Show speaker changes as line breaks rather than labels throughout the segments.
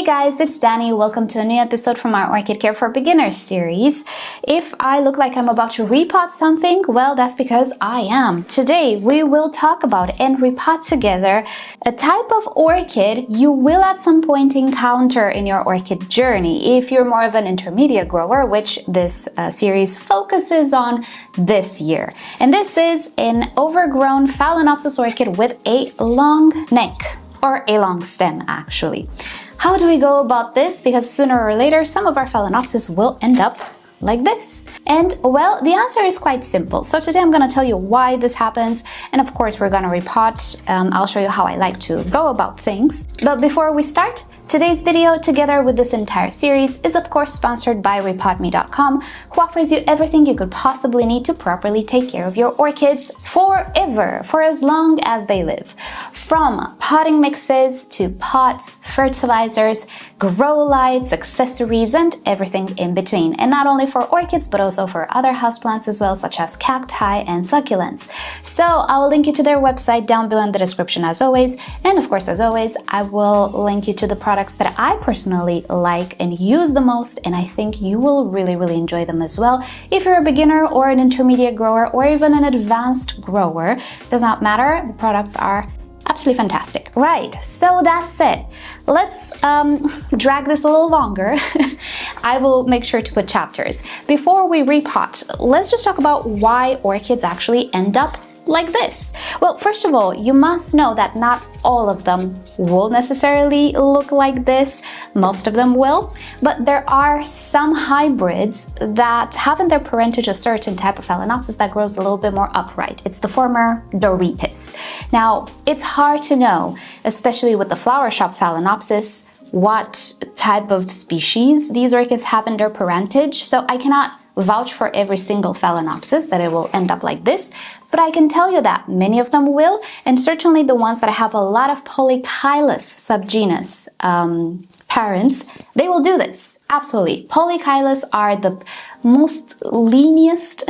guys, it's Danny. Welcome to a new episode from our Orchid Care for Beginners series. If I look like I'm about to repot something, well, that's because I am. Today, we will talk about and repot together a type of orchid you will at some point encounter in your orchid journey if you're more of an intermediate grower, which this series focuses on this year. And this is an overgrown Phalaenopsis orchid with a long neck, or a long stem actually. How do we go about this? Because sooner or later, some of our Phalaenopsis will end up like this. And well, the answer is quite simple. So today I'm going to tell you why this happens. And of course, we're going to repot. I'll show you how I like to go about things. But before we start, today's video, together with this entire series, is of course sponsored by rePotme.com, who offers you everything you could possibly need to properly take care of your orchids forever, for as long as they live. From potting mixes to pots, fertilizers, grow lights, accessories, and everything in between. And not only for orchids, but also for other houseplants as well, such as cacti and succulents. So I will link you to their website down below in the description as always. And of course, as always, I will link you to the products that I personally like and use the most, and I think you will really enjoy them as well. If you're a beginner or an intermediate grower or even an advanced grower, does not matter, the products are absolutely fantastic. Right, so that's it. Let's drag this a little longer. I will make sure to put chapters. Before we repot, let's just talk about why orchids actually end up like this. Well, first of all, you must know that not all of them will necessarily look like this. Most of them will, but there are some hybrids that have in their parentage a certain type of Phalaenopsis that grows a little bit more upright. It's the former Doripis. Now, it's hard to know, especially with the flower shop Phalaenopsis, what type of species these orchids have in their parentage, so I cannot vouch for every single Phalaenopsis that it will end up like this, but I can tell you that many of them will, and certainly the ones that have a lot of Polychilus subgenus parents, they will do this. Absolutely. Polychilus are the most leaniest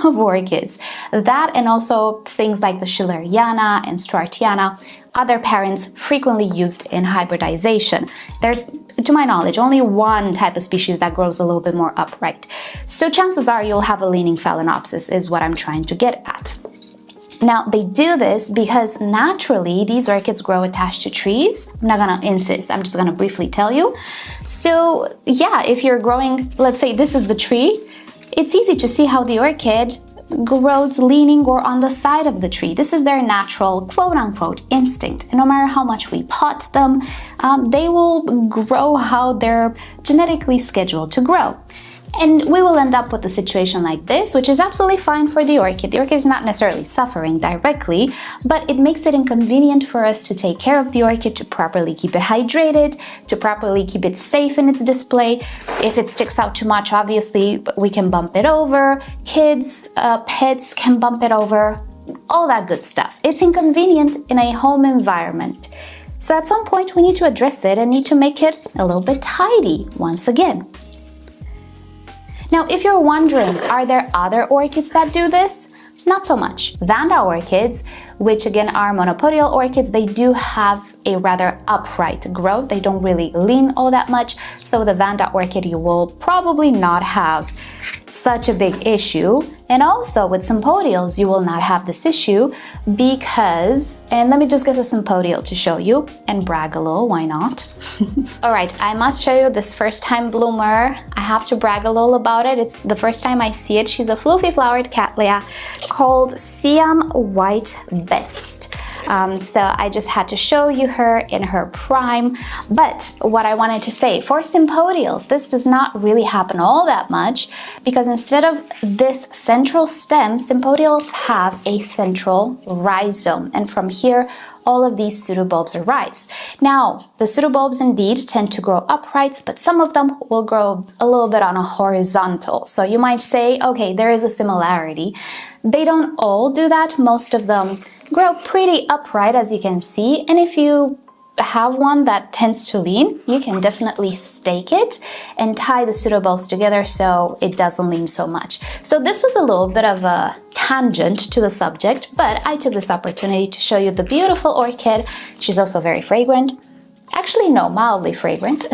of orchids. That and also things like the Schilleriana and Stuartiana, other parents frequently used in hybridization. There's, to my knowledge, only one type of species that grows a little bit more upright. So chances are you'll have a leaning Phalaenopsis is what I'm trying to get at. Now, they do this because naturally these orchids grow attached to trees. I'm not gonna insist, I'm just gonna briefly tell you. So yeah, if you're growing, let's say this is the tree, it's easy to see how the orchid grows leaning or on the side of the tree. This is their natural quote-unquote instinct. And no matter how much we pot them, they will grow how they're genetically scheduled to grow. And we will end up with a situation like this, which is absolutely fine for the orchid. The orchid is not necessarily suffering directly, but it makes it inconvenient for us to take care of the orchid, to properly keep it hydrated, to properly keep it safe in its display. If it sticks out too much, obviously, we can bump it over. Kids, pets can bump it over, all that good stuff. It's inconvenient in a home environment. So at some point, we need to address it and need to make it a little bit tidy once again. Now, if you're wondering, are there other orchids that do this? Not so much. Vanda orchids, which again are monopodial orchids, they do have a rather upright growth. They don't really lean all that much. So the Vanda orchid, you will probably not have such a big issue. And also with sympodials, you will not have this issue because, and let me just get a sympodial to show you and brag a little, why not? All right, I must show you this first time bloomer. I have to brag a little about it. It's the first time I see it. She's a fluffy flowered cattleya called Siam White Best. So I just had to show you her in her prime. But what I wanted to say, for sympodials, this does not really happen all that much because instead of this central stem, sympodials have a central rhizome. And from here, all of these pseudobulbs arise. Now, the pseudobulbs indeed tend to grow upright, but some of them will grow a little bit on a horizontal. So you might say, okay, there is a similarity. They don't all do that. Most of them grow pretty upright, as you can see. And if you have one that tends to lean, you can definitely stake it and tie the pseudobulbs together so it doesn't lean so much. So this was a little bit of a tangent to the subject, but I took this opportunity to show you the beautiful orchid. She's also very fragrant. Actually, no, mildly fragrant,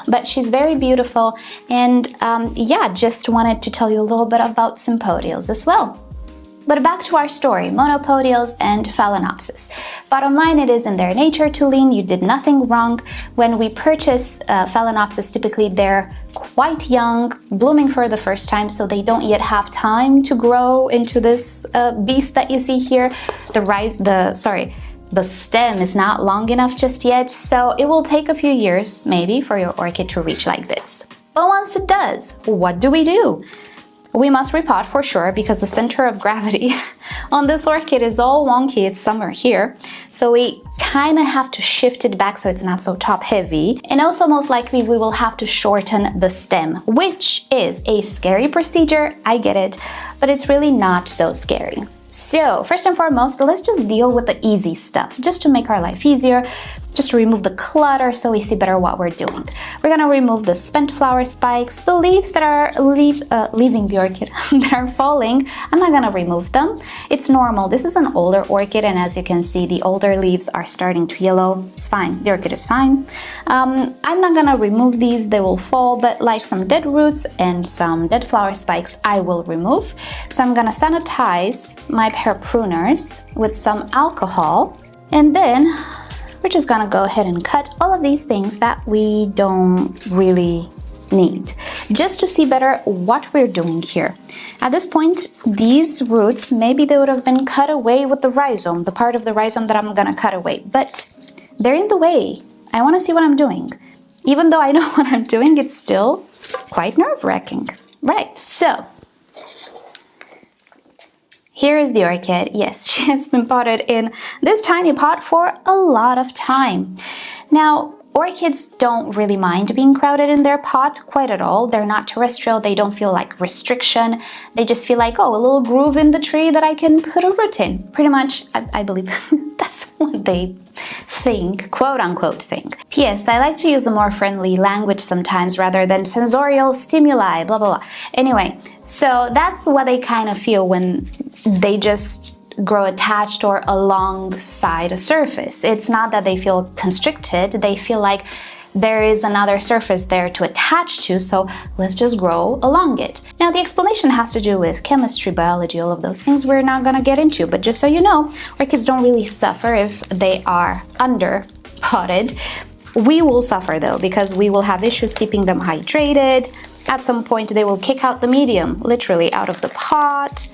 but she's very beautiful. And yeah, just wanted to tell you a little bit about sympodials as well. But back to our story, monopodials and Phalaenopsis. Bottom line, it is in their nature to lean. You did nothing wrong. When we purchase Phalaenopsis, typically they're quite young, blooming for the first time, so they don't yet have time to grow into this beast that you see here. The stem is not long enough just yet, so it will take a few years, maybe, for your orchid to reach like this. But once it does, what do? We must repot for sure, because the center of gravity on this orchid is all wonky. It's somewhere here. So we kind of have to shift it back so it's not so top heavy. And also most likely we will have to shorten the stem, which is a scary procedure. I get it, but it's really not so scary. So first and foremost, let's just deal with the easy stuff, just to make our life easier, just to remove the clutter so we see better what we're doing. We're gonna remove the spent flower spikes, the leaves that are leaving the orchid, that are falling. I'm not gonna remove them. It's normal. This is an older orchid, and as you can see, the older leaves are starting to yellow. It's fine. The orchid is fine. I'm not gonna remove these. They will fall, but like some dead roots and some dead flower spikes, I will remove. So I'm gonna sanitize my pear pruners with some alcohol, and then we're just gonna go ahead and cut all of these things that we don't really need, just to see better what we're doing here. At this point, these roots, maybe they would have been cut away with the rhizome, the part of the rhizome that I'm gonna cut away, but they're in the way. I wanna see what I'm doing. Even though I know what I'm doing, it's still quite nerve-wracking. Right, so here is the orchid. Yes, she has been potted in this tiny pot for a lot of time. Now, orchids don't really mind being crowded in their pot quite at all. They're not terrestrial. They don't feel like restriction. They just feel like, oh, a little groove in the tree that I can put a root in. Pretty much, I believe that's what they think, quote unquote think. P.S. I like to use a more friendly language sometimes rather than sensorial stimuli, blah, blah, blah. Anyway, so that's what they kind of feel when they just grow attached or alongside a surface. It's not that they feel constricted, they feel like there is another surface there to attach to, so let's just grow along it. Now, the explanation has to do with chemistry, biology, all of those things we're not gonna get into, but just so you know, orchids don't really suffer if they are under potted. We will suffer though, because we will have issues keeping them hydrated. At some point, they will kick out the medium, literally out of the pot.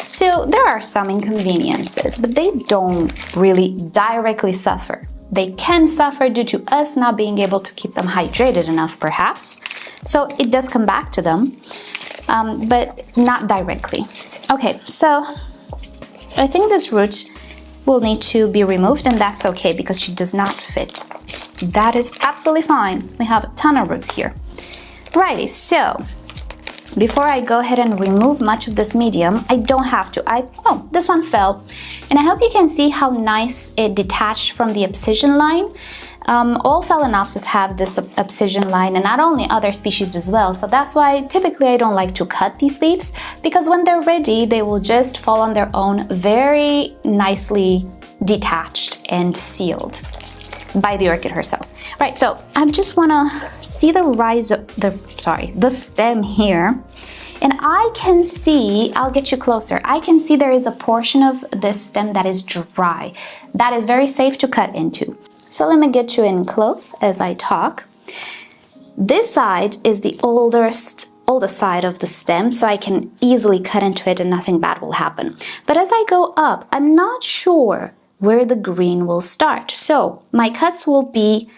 So there are some inconveniences, but they don't really directly suffer. They can suffer due to us not being able to keep them hydrated enough, perhaps. So it does come back to them, but not directly. Okay, so I think this root will need to be removed, and that's okay because she does not fit. That is absolutely fine. We have a ton of roots here. Righty, so before I go ahead and remove much of this medium, I don't have to. Oh, this one fell. And I hope you can see how nice it detached from the abscission line. All Phalaenopsis have this abscission line, and not only other species as well. So that's why typically I don't like to cut these leaves, because when they're ready, they will just fall on their own, very nicely detached and sealed by the orchid herself. Right, so I just wanna see the stem here, and I can see, I'll get you closer, I can see there is a portion of this stem that is dry. That is very safe to cut into. So let me get you in close as I talk. This side is the oldest side of the stem, so I can easily cut into it and nothing bad will happen. But as I go up, I'm not sure where the green will start. So my cuts will be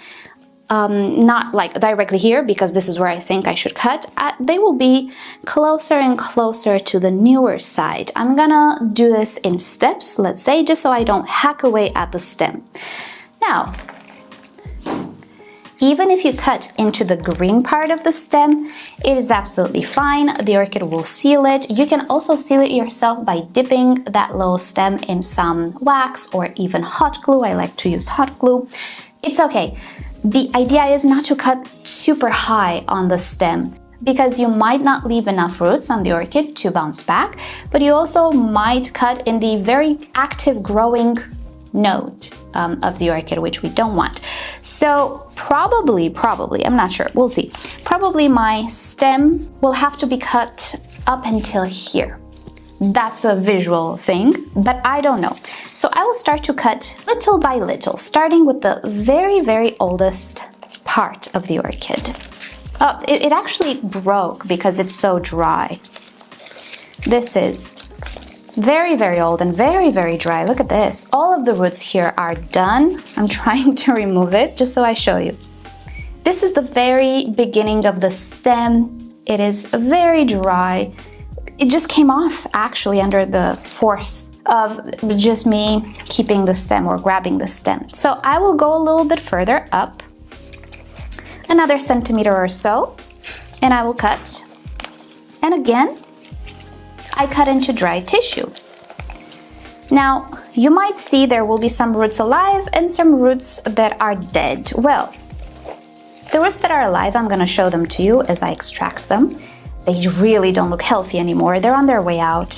not like directly here, because this is where I think I should cut. They will be closer and closer to the newer side. I'm gonna do this in steps, let's say, just so I don't hack away at the stem. Now, even if you cut into the green part of the stem, it is absolutely fine. The orchid will seal it. You can also seal it yourself by dipping that little stem in some wax or even hot glue. I like to use hot glue. It's okay. The idea is not to cut super high on the stem, because you might not leave enough roots on the orchid to bounce back, but you also might cut in the very active growing node of the orchid, which we don't want. So probably, I'm not sure, we'll see. Probably my stem will have to be cut up until here. That's a visual thing, but I don't know. So I will start to cut little by little, starting with the very, very oldest part of the orchid. Oh, it actually broke because it's so dry. This is very, very old and very, very dry. Look at this. All of the roots here are done. I'm trying to remove it just so I show you. This is the very beginning of the stem. It is very dry. It just came off actually under the force of just me keeping the stem or grabbing the stem. So I will go a little bit further up, another centimeter or so, and I will cut. And again, I cut into dry tissue. Now, you might see there will be some roots alive and some roots that are dead. Well, the roots that are alive, I'm gonna show them to you as I extract them. They really don't look healthy anymore. They're on their way out.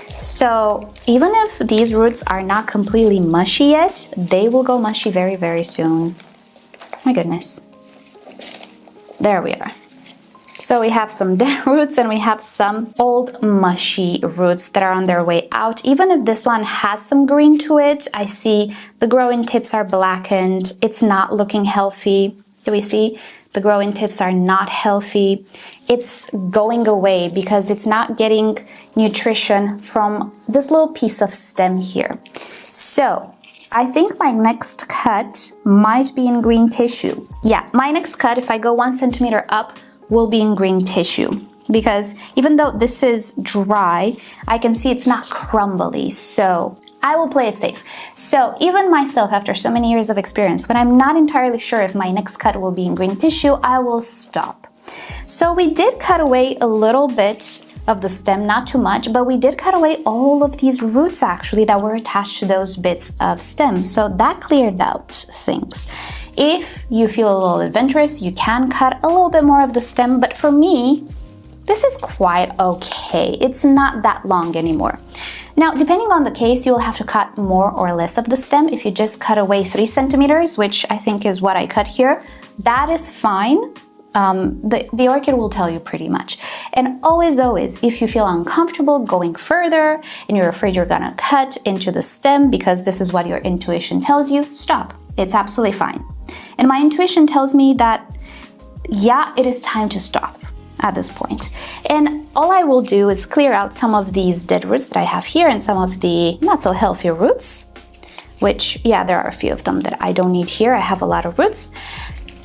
So even if these roots are not completely mushy yet, they will go mushy very, very soon. My goodness. There we are. So we have some dead roots and we have some old mushy roots that are on their way out. Even if this one has some green to it, I see the growing tips are blackened. It's not looking healthy. Do we see? The growing tips are not healthy. It's going away because it's not getting nutrition from this little piece of stem here. So I think my next cut might be in green tissue. Yeah, my next cut, if I go 1 centimeter up, will be in green tissue, because even though this is dry, I can see it's not crumbly, so I will play it safe. So even myself, after so many years of experience, when I'm not entirely sure if my next cut will be in green tissue, I will stop. So we did cut away a little bit of the stem, not too much, but we did cut away all of these roots actually that were attached to those bits of stem, so that cleared out things. If you feel a little adventurous, you can cut a little bit more of the stem, but for me, this is quite okay. It's not that long anymore. Now, depending on the case, you'll have to cut more or less of the stem. If you just cut away 3 centimeters, which I think is what I cut here, that is fine. The orchid will tell you pretty much. And always, if you feel uncomfortable going further and you're afraid you're gonna cut into the stem because this is what your intuition tells you, stop. It's absolutely fine. And my intuition tells me that, yeah, it is time to stop at this point. And all I will do is clear out some of these dead roots that I have here and some of the not so healthy roots, which, yeah, there are a few of them that I don't need here. I have a lot of roots.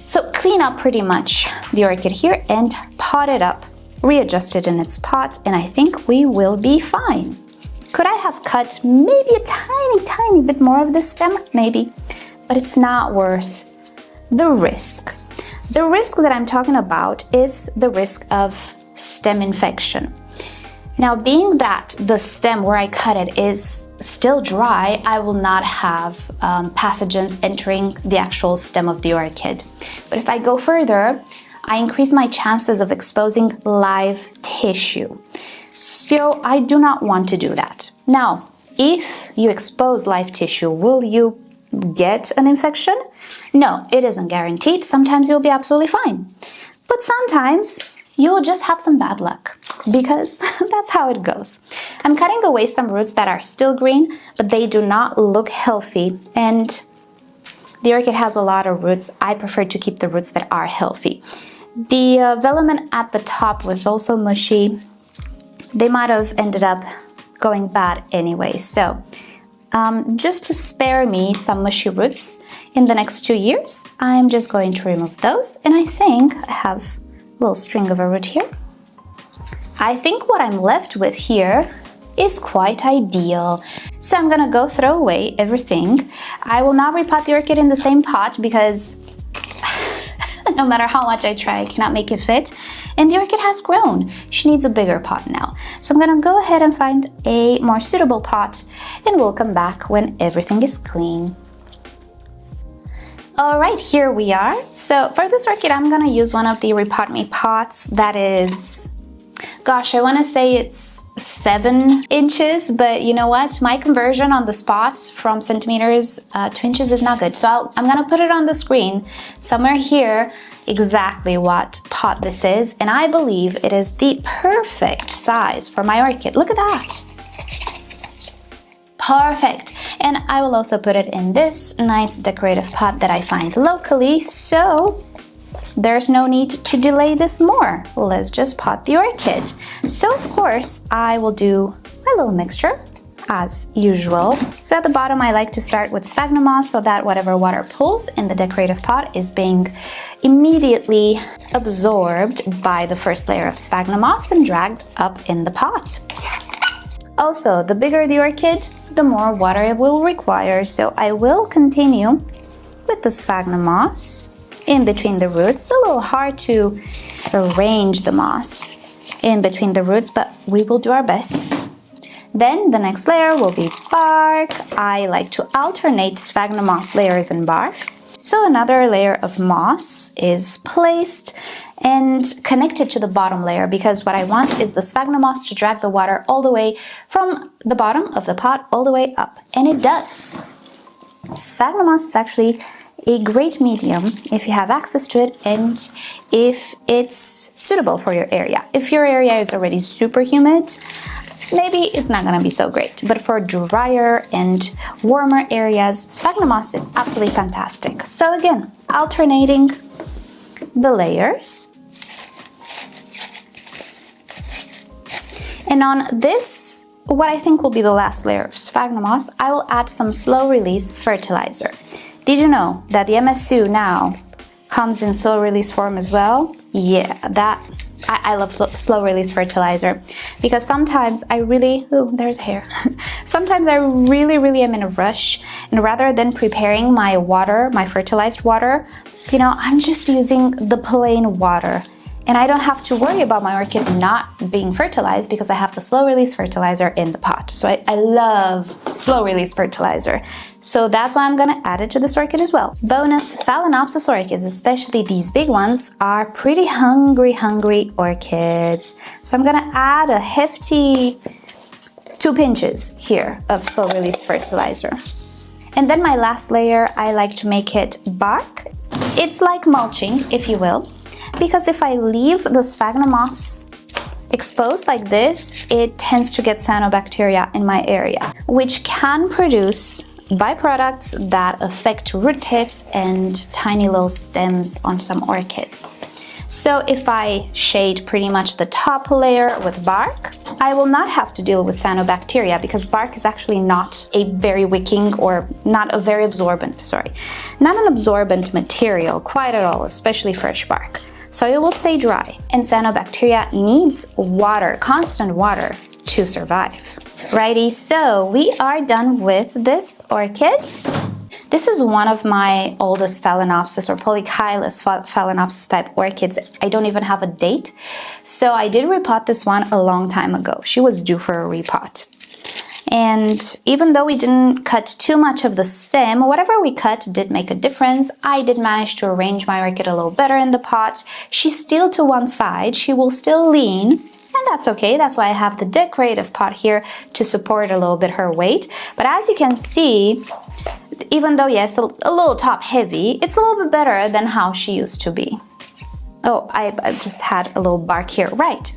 So clean up pretty much the orchid here and pot it up, readjust it in its pot, and I think we will be fine. Could I have cut maybe a tiny bit more of this stem? Maybe, but it's not worth the risk. The risk that I'm talking about is the risk of stem infection. Now, being that the stem where I cut it is still dry, I will not have pathogens entering the actual stem of the orchid. But if I go further, I increase my chances of exposing live tissue. So I do not want to do that. Now, if you expose live tissue, will you get an infection? No, it isn't guaranteed. Sometimes you'll be absolutely fine. But sometimes you'll just have some bad luck, because that's how it goes. I'm cutting away some roots that are still green, but they do not look healthy. And the orchid has a lot of roots. I prefer to keep the roots that are healthy. The velamen at the top was also mushy. They might have ended up going bad anyway. So just to spare me some mushy roots in the next 2 years, I'm just going to remove those. And I think I have a little string of a root here. I think what I'm left with here is quite ideal. So I'm gonna go throw away everything. I will not repot the orchid in the same pot because no matter how much I try, I cannot make it fit. And the orchid has grown. She needs a bigger pot now. So I'm gonna go ahead and find a more suitable pot, and we'll come back when everything is clean. All right, here we are. So for this orchid, I'm gonna use one of the rePotme pots that is, gosh, I wanna say it's 7 inches, but you know what? My conversion on the spot from centimeters to inches is not good. So I'm gonna put it on the screen somewhere here exactly what pot this is, and I believe it is the perfect size for my orchid. Look at that. Perfect. And I will also put it in this nice decorative pot that I find locally, so there's no need to delay this more. Let's just pot the orchid. So of course I will do my little mixture as usual. So at the bottom I like to start with sphagnum moss so that whatever water pools in the decorative pot is being immediately absorbed by the first layer of sphagnum moss and dragged up in the pot. Also, the bigger the orchid, the more water it will require, so I will continue with the sphagnum moss in between the roots. It's a little hard to arrange the moss in between the roots, but we will do our best. Then the next layer will be bark. I like to alternate sphagnum moss layers and bark. So another layer of moss is placed and connected to the bottom layer, because what I want is the sphagnum moss to drag the water all the way from the bottom of the pot all the way up, and it does. Sphagnum moss is actually a great medium if you have access to it and if it's suitable for your area. If your area is already super humid, maybe it's not gonna be so great, but for drier and warmer areas, sphagnum moss is absolutely fantastic. So again, alternating the layers. And on this, what I think will be the last layer of sphagnum moss, I will add some slow release fertilizer. Did you know that the MSU now comes in slow release form as well? Yeah, I love slow release fertilizer, because sometimes I really, there's hair. Sometimes I really am in a rush, and rather than preparing my water, my fertilized water, you know, I'm just using the plain water. And I don't have to worry about my orchid not being fertilized because I have the slow release fertilizer in the pot. So I love slow release fertilizer. So that's why I'm gonna add it to this orchid as well. Bonus, Phalaenopsis orchids, especially these big ones, are pretty hungry orchids. So I'm gonna add a hefty 2 pinches here of slow release fertilizer. And then my last layer, I like to make it bark. It's like mulching, if you will. Because if I leave the sphagnum moss exposed like this, it tends to get cyanobacteria in my area, which can produce byproducts that affect root tips and tiny little stems on some orchids. So if I shade pretty much the top layer with bark, I will not have to deal with cyanobacteria, because bark is actually not a very wicking or not a very absorbent, not an absorbent material quite at all, especially fresh bark. So it will stay dry, and cyanobacteria needs water, constant water, to survive. Righty, so we are done with this orchid. This is one of my oldest Phalaenopsis or Polychilus Phalaenopsis type orchids. I don't even have a date. So I did repot this one a long time ago. She was due for a repot. And even though we didn't cut too much of the stem, whatever we cut did make a difference. I did manage to arrange my orchid a little better in the pot. She's still to one side. She will still lean, and that's okay. That's why I have the decorative pot here to support a little bit her weight. But as you can see, even though, yes, a little top heavy, it's a little bit better than how she used to be. Oh, I just had a little bark here. Right.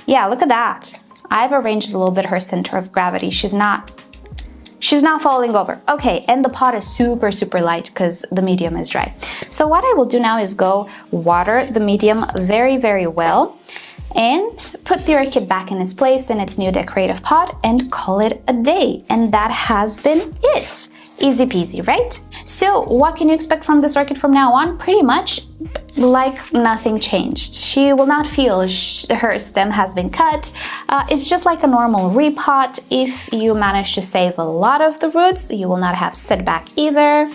Yeah, look at that. I've arranged a little bit her center of gravity. She's not falling over. Okay, and the pot is super light because the medium is dry. So what I will do now is go water the medium very well and put the orchid back in its place in its new decorative pot and call it a day. And that has been it. Easy peasy, right? So what can you expect from this orchid from now on? Pretty much like nothing changed. She will not feel her stem has been cut. It's just like a normal repot. If you manage to save a lot of the roots, you will not have setback either.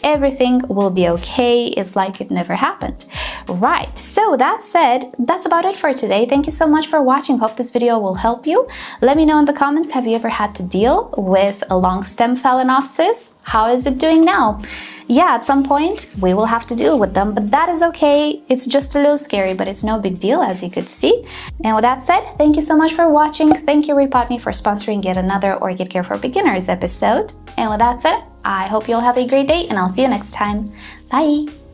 Everything will be okay. It's like it never happened. Right, so that said, that's about it for today. Thank you so much for watching. Hope this video will help you. Let me know in the comments, have you ever had to deal with a long stem Phalaenopsis? How is it doing now? yeah, at some point we will have to deal with them, but that is okay. It's just a little scary, but it's no big deal, as you could see. And with that said, thank you so much for watching. Thank you rePotme for sponsoring yet another Orchid Care for Beginners episode. And with that said, I hope you'll have a great day, and I'll see you next time. Bye!